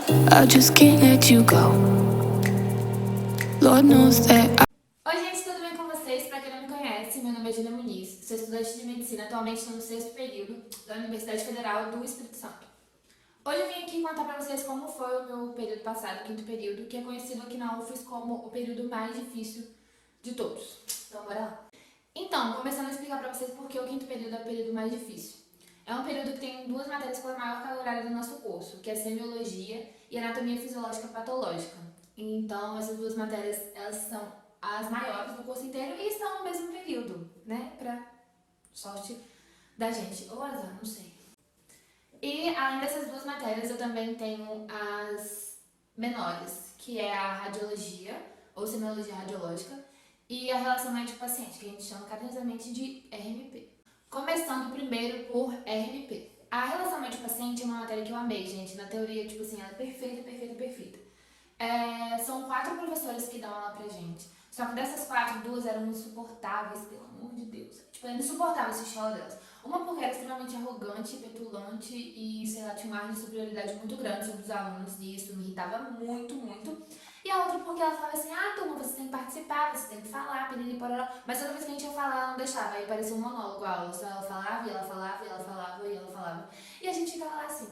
I just can't let you go. Lord knows that. Oi gente, tudo bem com vocês? Pra quem não me conhece, meu nome é Julia Muniz, sou estudante de medicina, atualmente estou no 6º período da Universidade Federal do Espírito Santo. Hoje eu vim aqui contar pra vocês como foi o meu período passado, o 5º período, que é conhecido aqui na UFES como o período mais difícil de todos. Então bora lá. Então, começando a explicar pra vocês por que o 5º período é o período mais difícil. É um período que tem duas matérias com a maior carga horária do nosso curso, que é semiologia e anatomia fisiológica patológica. Então, essas duas matérias, elas são as maiores do curso inteiro e estão no mesmo período, né? Pra sorte da gente, ou azar, não sei. E além dessas duas matérias, eu também tenho as menores, que é a radiologia, ou semiologia radiológica, e a relação médico-paciente, que a gente chama carinhosamente de RMP. Começando primeiro por RMP. A relação médico-paciente é uma matéria que eu amei, gente. Na teoria, tipo assim, ela é perfeita, perfeita, perfeita. São 4 professores que dão aula pra gente. Só que dessas 4, 2 eram insuportáveis, pelo amor de Deus. Tipo, era insuportável assistir a aula delas. Uma porque era extremamente arrogante, petulante e, sei lá, tinha um ar de superioridade muito grande sobre os alunos. E isso me irritava muito, muito. E a outra porque ela falava assim, turma, você tem que participar, você tem que falar, piriri, pororó. Mas toda vez que a gente ia falar, ela não deixava. Aí parecia um monólogo a aula. Só ela falava, e ela falava, e ela falava, e ela falava. E a gente ficava lá assim.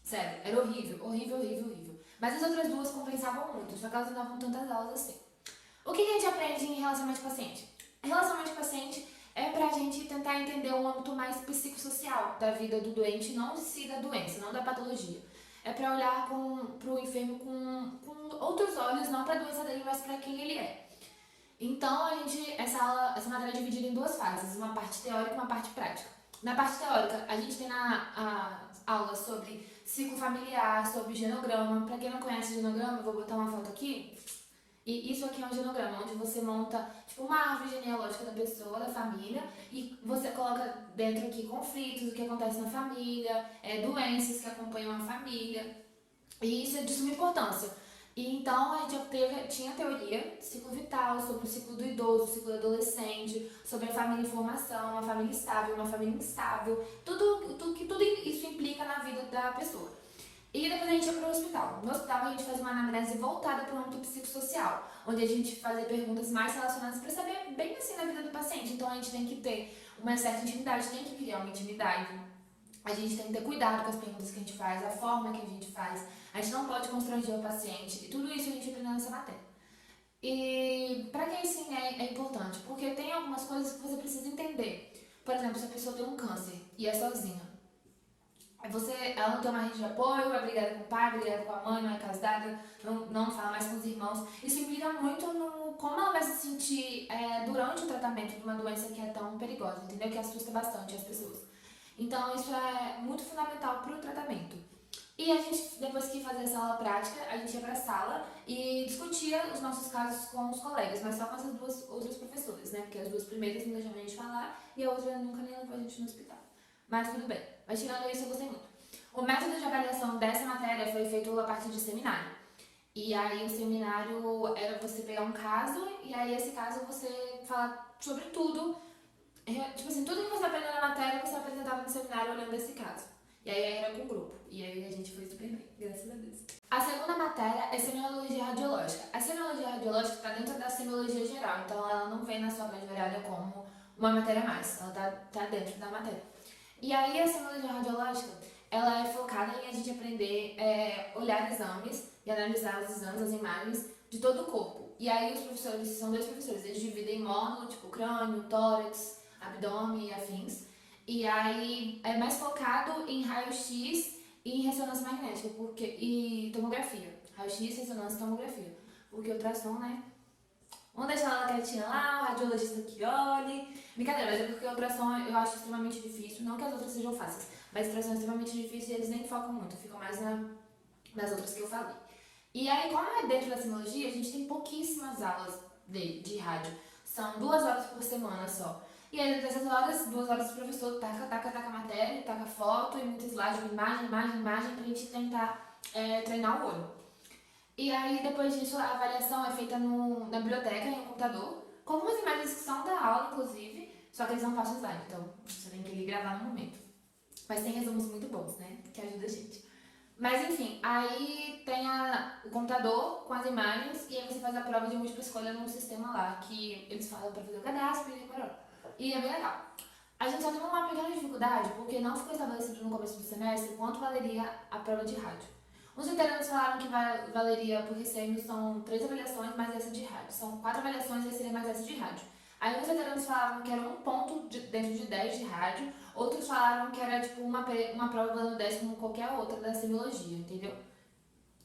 Sério, era horrível, horrível, horrível, horrível. Mas as outras duas compensavam muito, só que elas não davam tantas aulas assim. O que a gente aprende em relação médico-paciente? Relação médico-paciente é pra gente tentar entender um âmbito mais psicossocial da vida do doente, não em si da doença, não da patologia. É pra olhar pro enfermo com outros olhos, não pra doença dele, mas pra quem ele é. Então, essa matéria é dividida em duas fases, uma parte teórica e uma parte prática. Na parte teórica, a gente tem a aula sobre ciclo familiar, sobre genograma. Para quem não conhece genograma, eu vou botar uma foto aqui. E isso aqui é um genograma, onde você monta tipo uma árvore genealógica da pessoa, da família, e você coloca dentro aqui conflitos, o que acontece na família, doenças que acompanham a família. E isso é de suma importância. E então a gente tinha teoria, ciclo vital, sobre o ciclo do idoso, o ciclo do adolescente, sobre a família em formação, uma família estável, uma família instável, tudo isso implica na vida da pessoa. E depois a gente ia para o hospital. No hospital a gente fazia uma anamnese voltada para o âmbito psicossocial, onde a gente fazia perguntas mais relacionadas para saber bem assim na vida do paciente. Então a gente tem que ter uma certa intimidade, tem que criar uma intimidade. A gente tem que ter cuidado com as perguntas que a gente faz, a forma que a gente faz. A gente não pode constranger o paciente. E tudo isso a gente aprendeu nessa matéria. E pra que isso é importante? Porque tem algumas coisas que você precisa entender. Por exemplo, se a pessoa tem um câncer e é sozinha. Ela não tem uma rede de apoio, é brigada com o pai, brigada com a mãe, não é casada, não fala mais com os irmãos. Isso implica muito no como ela vai se sentir durante o tratamento de uma doença que é tão perigosa, entendeu? Que assusta bastante as pessoas. Então, isso é muito fundamental para o tratamento. E a gente, depois que fazia essa aula prática, a gente ia para a sala e discutia os nossos casos com os colegas, mas só com essas duas outras professoras, né? Porque as duas primeiras não deixavam a gente falar e a outra nunca nem levou a gente no hospital. Mas tudo bem. Mas tirando isso, eu gostei muito. O método de avaliação dessa matéria foi feito a partir de seminário. E aí o seminário era você pegar um caso e aí esse caso você falar sobre tudo. Tipo assim, tudo que você aprendeu na matéria, você apresentava no seminário olhando esse caso. E aí era com o grupo. E aí a gente foi super bem, graças a Deus. A segunda matéria é semiologia radiológica. A semiologia radiológica está dentro da semiologia geral, então ela não vem na sua grade horária como uma matéria a mais. Ela tá dentro da matéria. E aí a semiologia radiológica, ela é focada em a gente aprender olhar exames e analisar os exames, as imagens de todo o corpo. E aí os professores, são 2 professores, eles dividem em módulo, tipo crânio, tórax, abdômen e afins. E aí é mais focado em raio-x e em ressonância magnética e tomografia. Raio-x, ressonância e tomografia. Porque o ultrassom, né? Vamos deixar ela quietinha lá, o radiologista que olhe. Brincadeira, mas é porque o ultrassom eu acho extremamente difícil. Não que as outras sejam fáceis, mas o ultrassom é extremamente difícil e eles nem focam muito, ficam mais nas outras que eu falei. E aí, como é dentro da semiologia, a gente tem pouquíssimas aulas de rádio. São 2 horas por semana só. E aí, dessas horas, 2 horas o professor taca matéria, taca foto e muita slide, imagem, pra gente tentar treinar o olho. E aí, depois disso, a avaliação é feita na biblioteca, em um computador, com algumas imagens que são da aula, inclusive, só que eles não passam slide, então você tem que ir gravar no momento. Mas tem resumos muito bons, né? Mas enfim, aí tem o computador com as imagens e aí você faz a prova de múltipla escolha num sistema lá que eles falam pra fazer o cadastro e parou. E é bem legal. A gente só teve uma pequena dificuldade porque não ficou estabelecido no começo do semestre quanto valeria a prova de rádio. Os veteranos falaram que valeria, porque sempre são 3 avaliações mais essa de rádio. São 4 avaliações e seria mais essa de rádio. Aí os veteranos falavam que era um ponto dentro de 10 de rádio, outros falaram que era tipo uma prova valendo 10 como qualquer outra da semiologia, entendeu?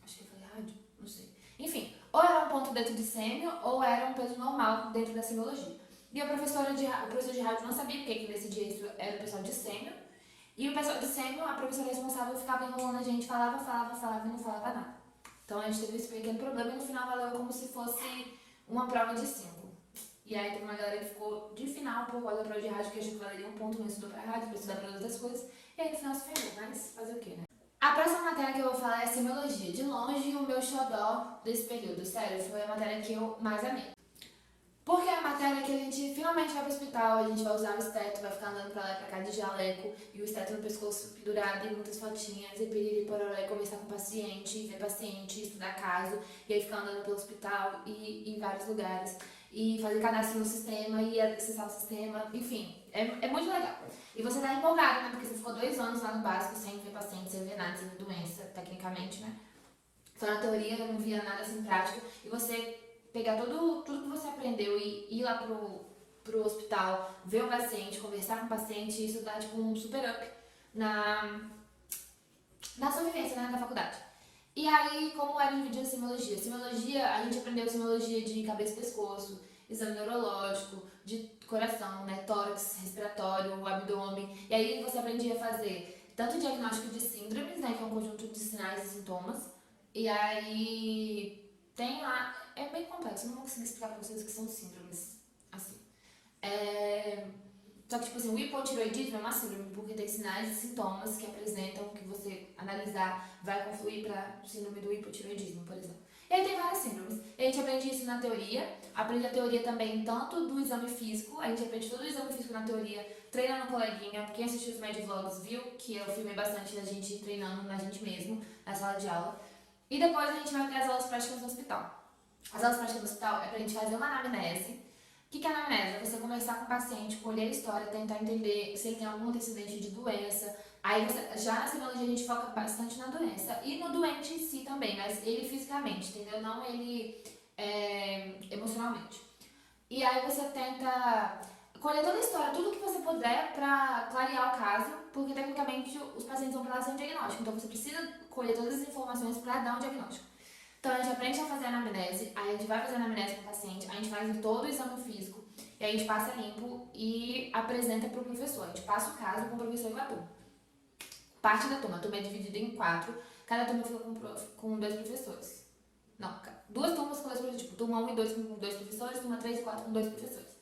Acho que eu falei rádio, não sei. Enfim, ou era um ponto dentro de sêmio, ou era um peso normal dentro da semiologia. E o professor de rádio não sabia porque que decidia isso, era o pessoal de sêmio. E o pessoal de sêmio, a professora responsável ficava enrolando a gente, falava e não falava nada. Então a gente teve esse pequeno problema e no final valeu como se fosse uma prova de 5. E aí teve uma galera que ficou de final por causa da prova de rádio, que achou que valeria um ponto, não estudou pra rádio, pra estudar pra outras coisas. E aí no final se ferrou, mas fazer o quê, né? A próxima matéria que eu vou falar é semiologia. De longe, o meu xodó desse período, sério, foi a matéria que eu mais amei. Porque é a matéria que a gente finalmente vai pro hospital, a gente vai usar o esteto, vai ficar andando pra lá e pra cá de jaleco, e o esteto no pescoço pendurado, e muitas fotinhas, e piriri pororó, e conversar com o paciente, ver paciente, estudar caso, e aí ficar andando pelo hospital e em vários lugares, e fazer cadastro no sistema, e acessar o sistema, enfim, é muito legal. E você tá empolgado, né, porque você ficou 2 anos lá no básico, sem ver paciente, sem ver nada, sem ver doença, tecnicamente, né. Só na teoria, não via nada assim prático, e você pegar tudo que você aprendeu e ir lá pro hospital, ver o paciente, conversar com o paciente, isso dá tipo um super up na sua vivência, né, na faculdade. E aí, como era dividido a semiologia? Semiologia, a gente aprendeu semiologia de cabeça e pescoço, exame neurológico, de coração, né, tórax, respiratório, abdômen. E aí você aprendia a fazer tanto diagnóstico de síndromes, né, que é um conjunto de sinais e sintomas. E aí tem lá, é bem complexo, não vou conseguir explicar pra vocês o que são síndromes, assim. Só que, tipo assim, o hipotireoidismo é uma síndrome, porque tem sinais e sintomas que apresentam, que você analisar, vai confluir pra síndrome do hipotireoidismo, por exemplo. E aí tem várias síndromes. E a gente aprende isso na teoria, aprende a teoria também tanto do exame físico, a gente aprende todo o exame físico na teoria, treina no coleguinha. Quem assistiu os Mad Vlogs viu que eu filmei bastante da gente treinando na gente mesmo, na sala de aula. E depois a gente vai ter as aulas práticas no hospital. As aulas práticas no hospital é pra gente fazer uma anamnese. O que é anamnese? É você conversar com o paciente, colher a história, tentar entender se ele tem algum antecedente de doença. Aí já na semiologia a gente foca bastante na doença e no doente em si também, mas ele fisicamente, entendeu? Não ele emocionalmente. E aí você tenta colher toda a história, tudo que você puder pra clarear o caso, porque tecnicamente os pacientes vão pra lá sem diagnóstico, então você precisa colher todas as informações pra dar um diagnóstico. Então a gente aprende a fazer a anamnese, aí a gente vai fazer a anamnese com o paciente, a gente faz todo o exame físico, e aí a gente passa limpo e apresenta pro professor. A gente passa o caso com o professor e com a turma. Parte da turma, a turma é dividida em 4, cada turma fica com 2 professores. Não, 2 turmas com 2 professores, tipo, turma 1 e 2 com 2 professores, turma 3 e 4 com 2 professores.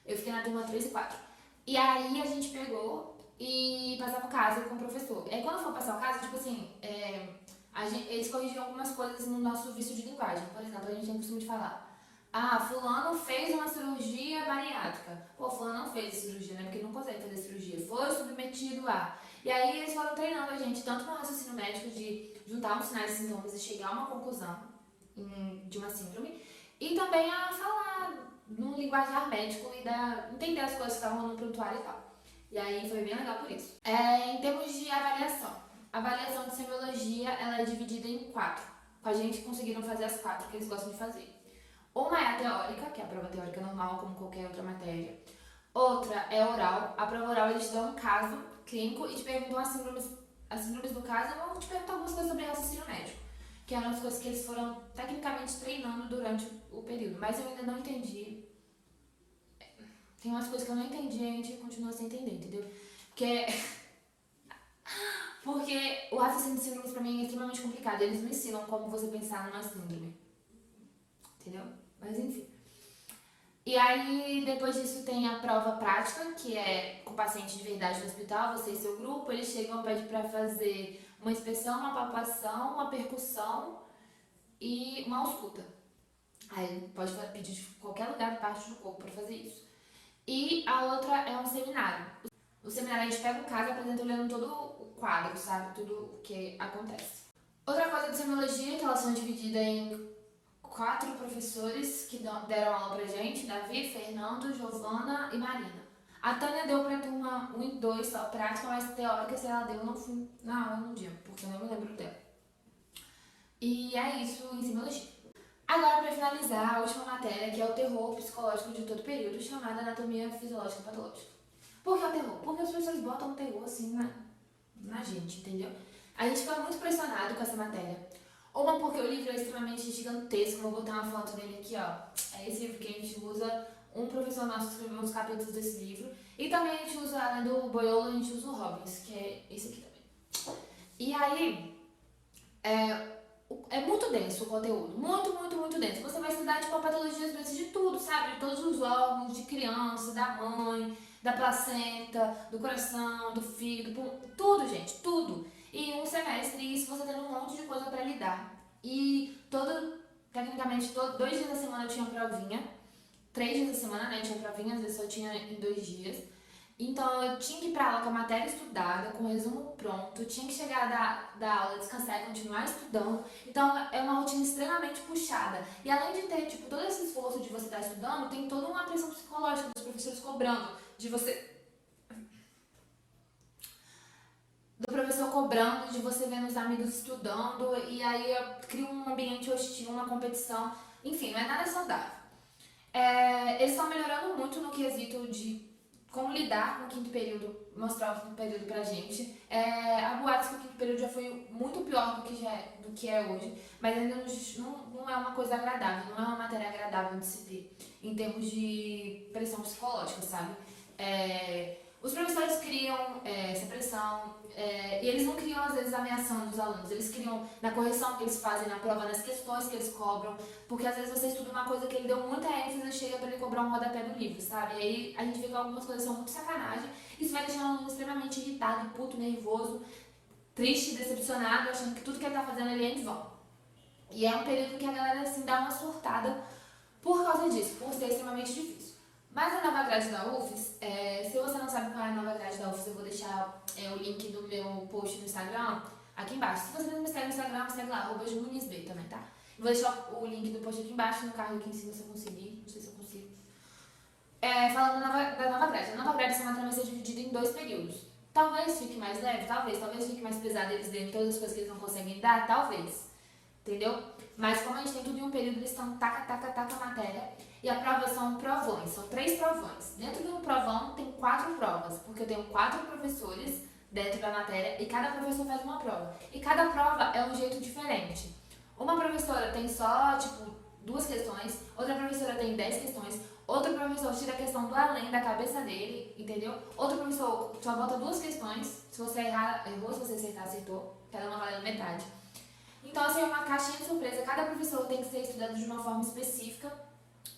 Eu fiquei na turma 3 e 4. E aí a gente pegou e passava o caso com o professor. E aí quando for passar o caso, tipo assim, eles corrigiam algumas coisas no nosso vício de linguagem. Por exemplo, a gente tem o costume de falar: ah, fulano fez uma cirurgia bariátrica. Pô, fulano não fez cirurgia, né? Porque não consegue fazer cirurgia. Foi submetido a... E aí eles foram treinando a gente, tanto no raciocínio médico de juntar uns sinais e sintomas e chegar a uma conclusão de uma síndrome, e também a falar num linguajar médico e entender as coisas que estavam no prontuário e tal. E aí foi bem legal por isso. Em termos de avaliação, a avaliação de semiologia ela é dividida em 4. Com a gente conseguiram fazer as 4 que eles gostam de fazer. Uma é a teórica, que é a prova teórica normal, como qualquer outra matéria. Outra é oral. A prova oral eles te dão um caso clínico e te perguntam as síndromes do caso, ou te perguntam algumas coisas sobre raciocínio médico, que eram as coisas que eles foram tecnicamente treinando durante o período. Mas eu ainda não entendi. Tem umas coisas que eu não entendi e a gente continua sem entender, entendeu? Porque o raciocínio de síndromes pra mim é extremamente complicado. Eles não ensinam como você pensar numa síndrome. Entendeu? Mas enfim. E aí, depois disso, tem a prova prática, que é com o paciente de verdade no hospital, você e seu grupo. Eles chegam e pedem pra fazer uma inspeção, uma palpação, uma percussão e uma ausculta. Aí pode pedir de qualquer lugar, parte do corpo, pra fazer isso. E a outra é um seminário. O seminário a gente pega o caso e apresenta olhando todo o quadro, sabe? Tudo o que acontece. Outra coisa de semiologia é que elas são divididas em 4 professores que deram aula pra gente: Davi, Fernando, Giovana e Marina. A Tânia deu pra turma 1 e 2 só prática, mas teórica, se ela deu, eu não fui na aula no dia, porque eu não me lembro dela. E é isso em semiologia. Agora, pra finalizar, a última matéria, que é o terror psicológico de todo período, chamada Anatomia Fisiológica Patológica. Por que o terror? Porque os professores botam o terror assim na gente, entendeu? A gente fica muito pressionado com essa matéria. Uma porque o livro é extremamente gigantesco, vou botar uma foto dele aqui, ó. É esse livro que a gente usa, um professor nosso escreveu uns capítulos desse livro. E também a gente usa, além do Boiolo, a gente usa o Robbins, que é esse aqui também. E aí, é muito denso o conteúdo, muito denso. Você vai estudar, tipo, a patologia às vezes de tudo, sabe? De todos os órgãos, de criança, da mãe, da placenta, do coração, do fígado, tudo, gente, tudo. E um semestre, isso você tendo um monte de coisa pra lidar. E tecnicamente, 2 dias da semana eu tinha provinha, 3 dias da semana, né, tinha provinha, às vezes só tinha em 2 dias. Então eu tinha que ir pra aula com a matéria estudada, com o resumo pronto, tinha que chegar da aula, descansar e continuar estudando. Então é uma rotina extremamente puxada. E além de ter, tipo, todo esse esforço de você estar estudando, tem toda uma pressão psicológica dos professores cobrando, de você. Do professor cobrando, de você vendo os amigos estudando, e aí cria um ambiente hostil, uma competição. Enfim, não é nada saudável. Eles estão melhorando muito no quesito de como lidar com o quinto período, mostrar o quinto período pra gente. Há boatos que o quinto período já foi muito pior do que é hoje, mas ainda não é uma coisa agradável, não é uma matéria agradável de se ter, em termos de pressão psicológica, sabe? Os professores criam essa pressão, e eles não criam, às vezes, ameaçando os alunos, eles criam na correção que eles fazem na prova, nas questões que eles cobram, porque às vezes você estuda uma coisa que ele deu muita ênfase e chega pra ele cobrar um rodapé do livro, sabe? E aí a gente vê que algumas coisas são muito sacanagem, isso vai deixando o aluno extremamente irritado, puto, nervoso, triste, decepcionado, achando que tudo que ele tá fazendo ali é em vão. E é um período que a galera, assim, dá uma surtada por causa disso, por ser extremamente difícil. Mas a nova grade da UFES, se você não sabe qual é a nova grade da UFES, eu vou deixar o link do meu post no Instagram aqui embaixo. Se você não me segue no Instagram, segue lá, @junisb também, tá? Eu vou deixar o link do post aqui embaixo, no carro aqui em cima se eu conseguir, não sei se eu consigo. Falando da nova grade. A nova grade essa matéria vai ser dividida em 2 períodos. Talvez fique mais leve, talvez fique mais pesado, eles derem todas as coisas que eles não conseguem dar, talvez. Entendeu? Mas como a gente tem tudo em um período, eles estão taca a matéria. E a prova são provões, são 3 provões. Dentro de um provão tem 4 provas, porque eu tenho 4 professores dentro da matéria e cada professor faz uma prova. E cada prova é um jeito diferente. Uma professora tem só, tipo, 2 questões, outra professora tem 10 questões, outro professor tira a questão do além da cabeça dele, entendeu? Outro professor só bota 2 questões, se você errar, errou, se você acertar, acertou, cada uma valendo metade. Então, assim, é uma caixinha de surpresa. Cada professor tem que ser estudado de uma forma específica,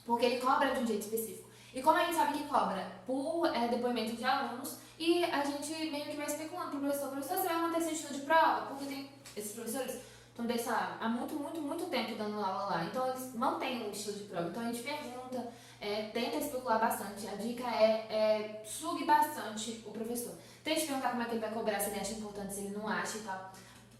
porque ele cobra de um jeito específico. E como a gente sabe que cobra por depoimento de alunos, e a gente meio que vai especulando pro professor, você vai manter esse estilo de prova? Porque tem esses professores estão desde, sei lá, há muito tempo dando aula lá. Então, eles mantêm um estilo de prova. Então, a gente pergunta, tenta especular bastante. A dica sugue bastante o professor. Tente perguntar como é que ele vai cobrar, se ele acha importante, se ele não acha e tal.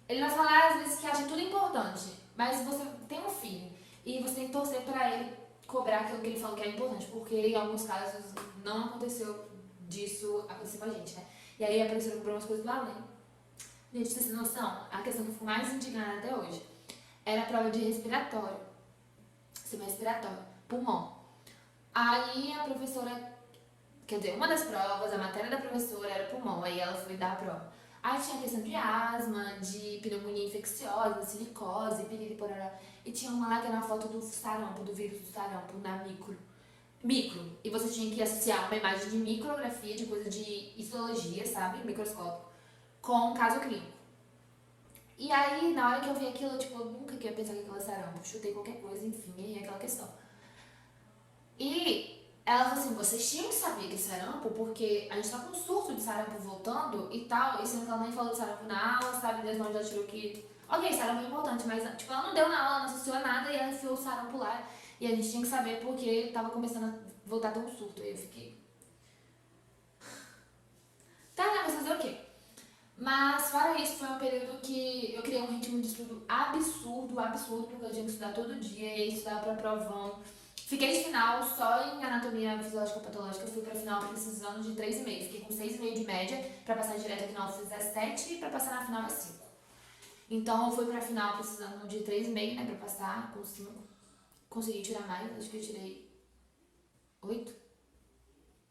Ele vai falar, às vezes, que acha tudo importante, mas você tem um filho e você tem que torcer pra ele cobrar aquilo que ele falou que é importante, porque em alguns casos não aconteceu disso acontecer com a gente, né? E aí a professora cobrou umas coisas do além. Gente, vocês têm noção? A questão que eu fico mais indignada até hoje era a prova de respiratório, sistema respiratório, pulmão. Aí a professora, quer dizer, uma das provas, a matéria da professora era pulmão, aí ela foi dar a prova. Aí tinha questão de asma, de pneumonia infecciosa, silicose, piriri, pororó. E tinha uma lá que era uma foto do sarampo, do vírus do sarampo, na micro. Micro. E você tinha que associar uma imagem de micrografia, de coisa de histologia, sabe? Microscópio. Com um caso clínico. E aí, na hora que eu vi aquilo, eu nunca ia pensar que aquilo era sarampo. Chutei qualquer coisa, enfim, aí aquela questão. E ela falou assim, vocês tinham que saber que é sarampo, porque a gente tá com um surto de sarampo voltando e tal, e sendo que ela nem falou de sarampo na aula, sabe, desde onde ela tirou que... Ok, sarampo é importante, mas tipo, ela não deu na aula, ela não associou nada e ela enfiou o sarampo lá. E a gente tinha que saber porque tava começando a voltar a ter um surto. Aí eu fiquei... Tá, né, mas fazer o quê? Mas, fora isso, foi um período que eu criei um ritmo de estudo absurdo, porque eu tinha que estudar todo dia, e estudar pra provão. Fiquei de final só em anatomia fisiológica patológica, eu fui pra final precisando de 3,5. Fiquei com 6,5 de média, pra passar direto aqui na UFES é 7 e pra passar na final é 5. Então eu fui pra final precisando de 3,5, né, pra passar com 5. Consegui tirar mais, acho que eu tirei 8,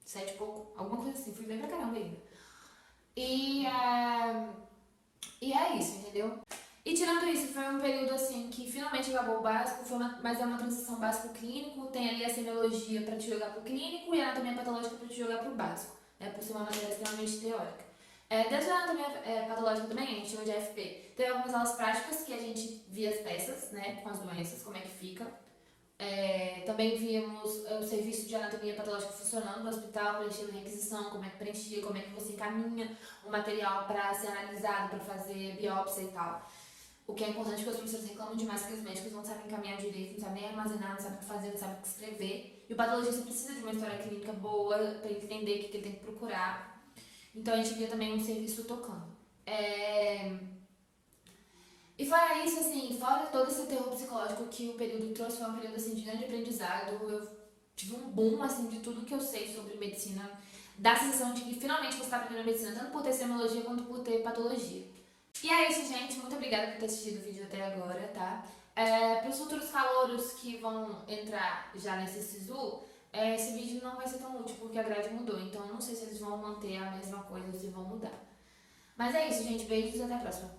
7 e pouco, alguma coisa assim, fui bem pra caramba ainda. E é isso, entendeu? E tirando isso, foi um período assim que finalmente acabou o básico, mas é uma transição básico-clínico, tem ali a semiologia pra te jogar pro clínico e a anatomia patológica pra te jogar pro básico, né, por ser uma matéria extremamente teórica. Dentro da anatomia patológica também, a gente chama de FP. Teve algumas aulas práticas que a gente via as peças, né, com as doenças, como é que fica. Também vimos o serviço de anatomia patológica funcionando no hospital, preenchendo requisição, como é que preenchia, como é que você encaminha o material para ser analisado, para fazer biópsia e tal. O que é importante porque os professores reclamam demais que os médicos não sabem encaminhar direito, não sabem nem armazenar, não sabem o que fazer, não sabem o que escrever. E o patologista precisa de uma história clínica boa para entender o que ele tem que procurar. Então a gente via também um serviço tocando. E fora isso, assim, fora todo esse terror psicológico que o período trouxe, foi um período assim, de grande aprendizado. Eu tive um boom assim, de tudo que eu sei sobre medicina. Dá a sensação de que finalmente você está aprendendo medicina, tanto por ter semiologia quanto por ter patologia. E é isso, gente. Muito obrigada por ter assistido o vídeo até agora, tá? Para os futuros calouros que vão entrar já nesse SISU, esse vídeo não vai ser tão útil porque a grade mudou. Então eu não sei se eles vão manter a mesma coisa ou se vão mudar. Mas é isso, gente. Beijos e até a próxima.